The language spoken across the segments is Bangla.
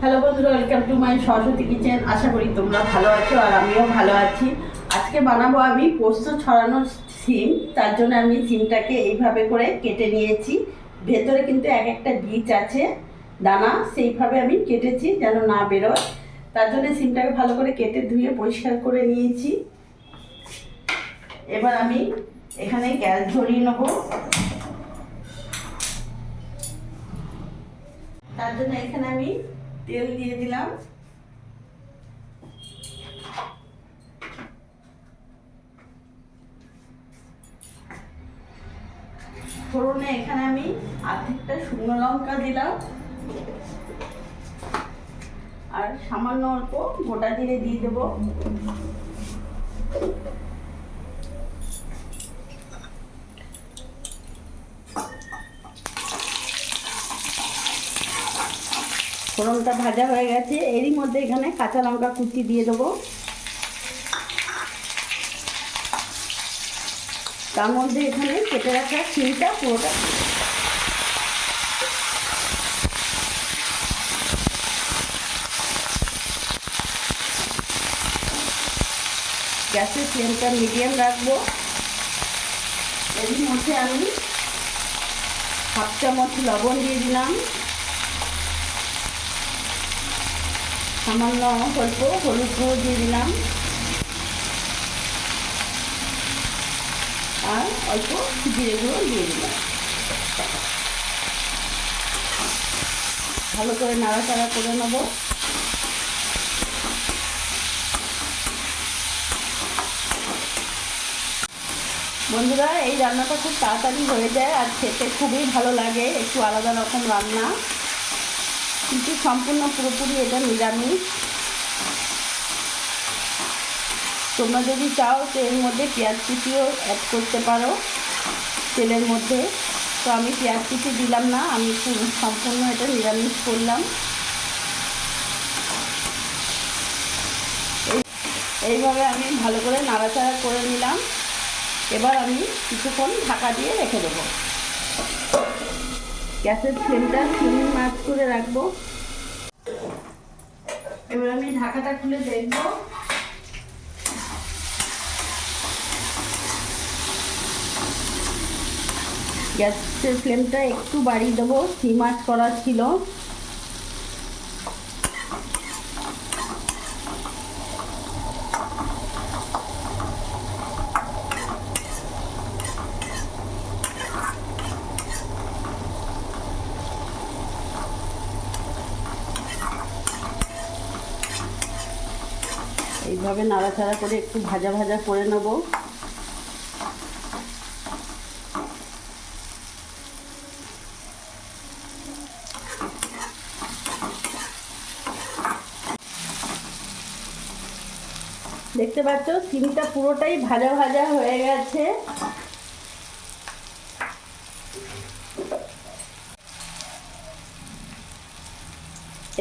হ্যালো বন্ধুরা, welcome to my Saraswati kitchen. আশা করি তোমরা ভালো আছো আর আমিও ভালো আছি। আজকে বানাবো আমি পোস্ত ছড়ানো সিম। তার জন্য আমি সিমটাকে এইভাবে করে কেটে নিয়েছি। ভেতরে কিন্তু এক একটা বীজ আছে, দানা, সেইভাবে আমি কেটেছি যেন না বেরোয়। তার জন্য সিমটাকে ভালো করে কেটে ধুয়ে পরিষ্কার করে নিয়েছি। এবার আমি এখানে গ্যাস ধরিয়ে নেবো। তার জন্য এখানে আমি তেল দিয়ে দিলাম। ফোড়নে এখানে আমি আর্ধেকটা শুকনো লঙ্কা দিলাম আর সামান্য অল্প গোটা জিরে দিয়ে দেবো। ফোড়নটা ভাজা হয়ে গেছে, এরই মধ্যে এখানে কাঁচা লঙ্কা কুচি দিয়ে দেবো। তার মধ্যে এখানে কেটে রাখা সিমটা পুরোটা গ্যাসের ফ্লেমটা মিডিয়াম রাখবো। এর মধ্যে আমি হাফ চামচ লবণ দিয়ে দিলাম, সামান্য অল্প হলুদ গুঁড়ো দিয়ে দিলাম আর অল্প জিরে গুঁড়ো দিয়ে দিলাম। ভালো করে নাড়াচাড়া করে নেব। বন্ধুরা, এই রান্নাটা খুব তাড়াতাড়ি হয়ে যায় আর খেতে খুবই ভালো লাগে। একটু আলাদা রকম রান্না, কিন্তু সম্পূর্ণ পুরোপুরি এটা নিরামিষ। তোমরা যদি চাও তো এর মধ্যে পেঁয়াজ কুচিও অ্যাড করতে পারো তেলের মধ্যে। তো আমি পেঁয়াজ কুচি দিলাম না, আমি সম্পূর্ণ এটা নিরামিষ করলাম। এইভাবে আমি ভালো করে নাড়াচাড়া করে নিলাম। এবার আমি কিছুক্ষণ ঢাকা দিয়ে রেখে দেবো। গ্যাসের ফ্লেমটা সিম মাছ করে রাখবো। এবার আমি ঢাকাটা খুলে দেখবো। গ্যাসের ফ্লেমটা একটু বাড়িয়ে দেবো, সিম মাছ করা ছিল। এইভাবে নাড়াচাড়া করে একটু ভাজা ভাজা করে নেব। দেখতে পাচ্ছ সিমটা পুরোটাই ভাজা ভাজা হয়ে গেছে।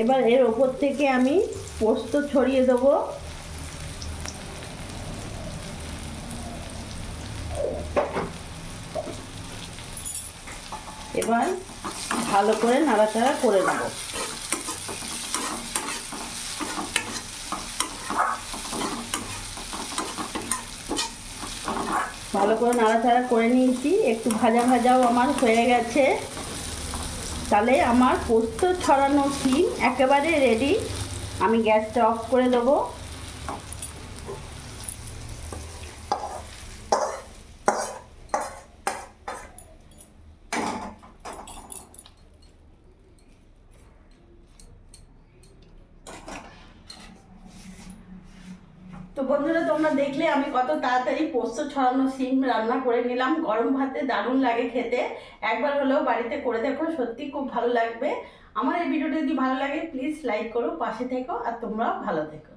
এবার এর ওপর থেকে আমি পোস্ত ছড়িয়ে দেবো। এবার ভালো করে নাড়াচাড়া করে নেব। ভালো করে নাড়াচাড়া করে নিয়েছি, একটু ভাজা ভাজাও আমার হয়ে গেছে। তাহলে আমার পোস্ত ছড়ানো সিম একেবারে রেডি। আমি গ্যাসটা অফ করে দেবো। তো বন্ধুরা, তোমরা দেখলে আমি কত তাড়াতাড়ি পোস্ত ছড়ানো সিম রান্না করে নিলাম। গরম ভাতে দারুণ লাগে খেতে। একবার হলেও বাড়িতে করে দেখো, সত্যি খুব ভালো লাগবে। আমার এই ভিডিওটা যদি ভালো লাগে প্লিজ লাইক করো, পাশে থেকো আর তোমরাও ভালো থেকো।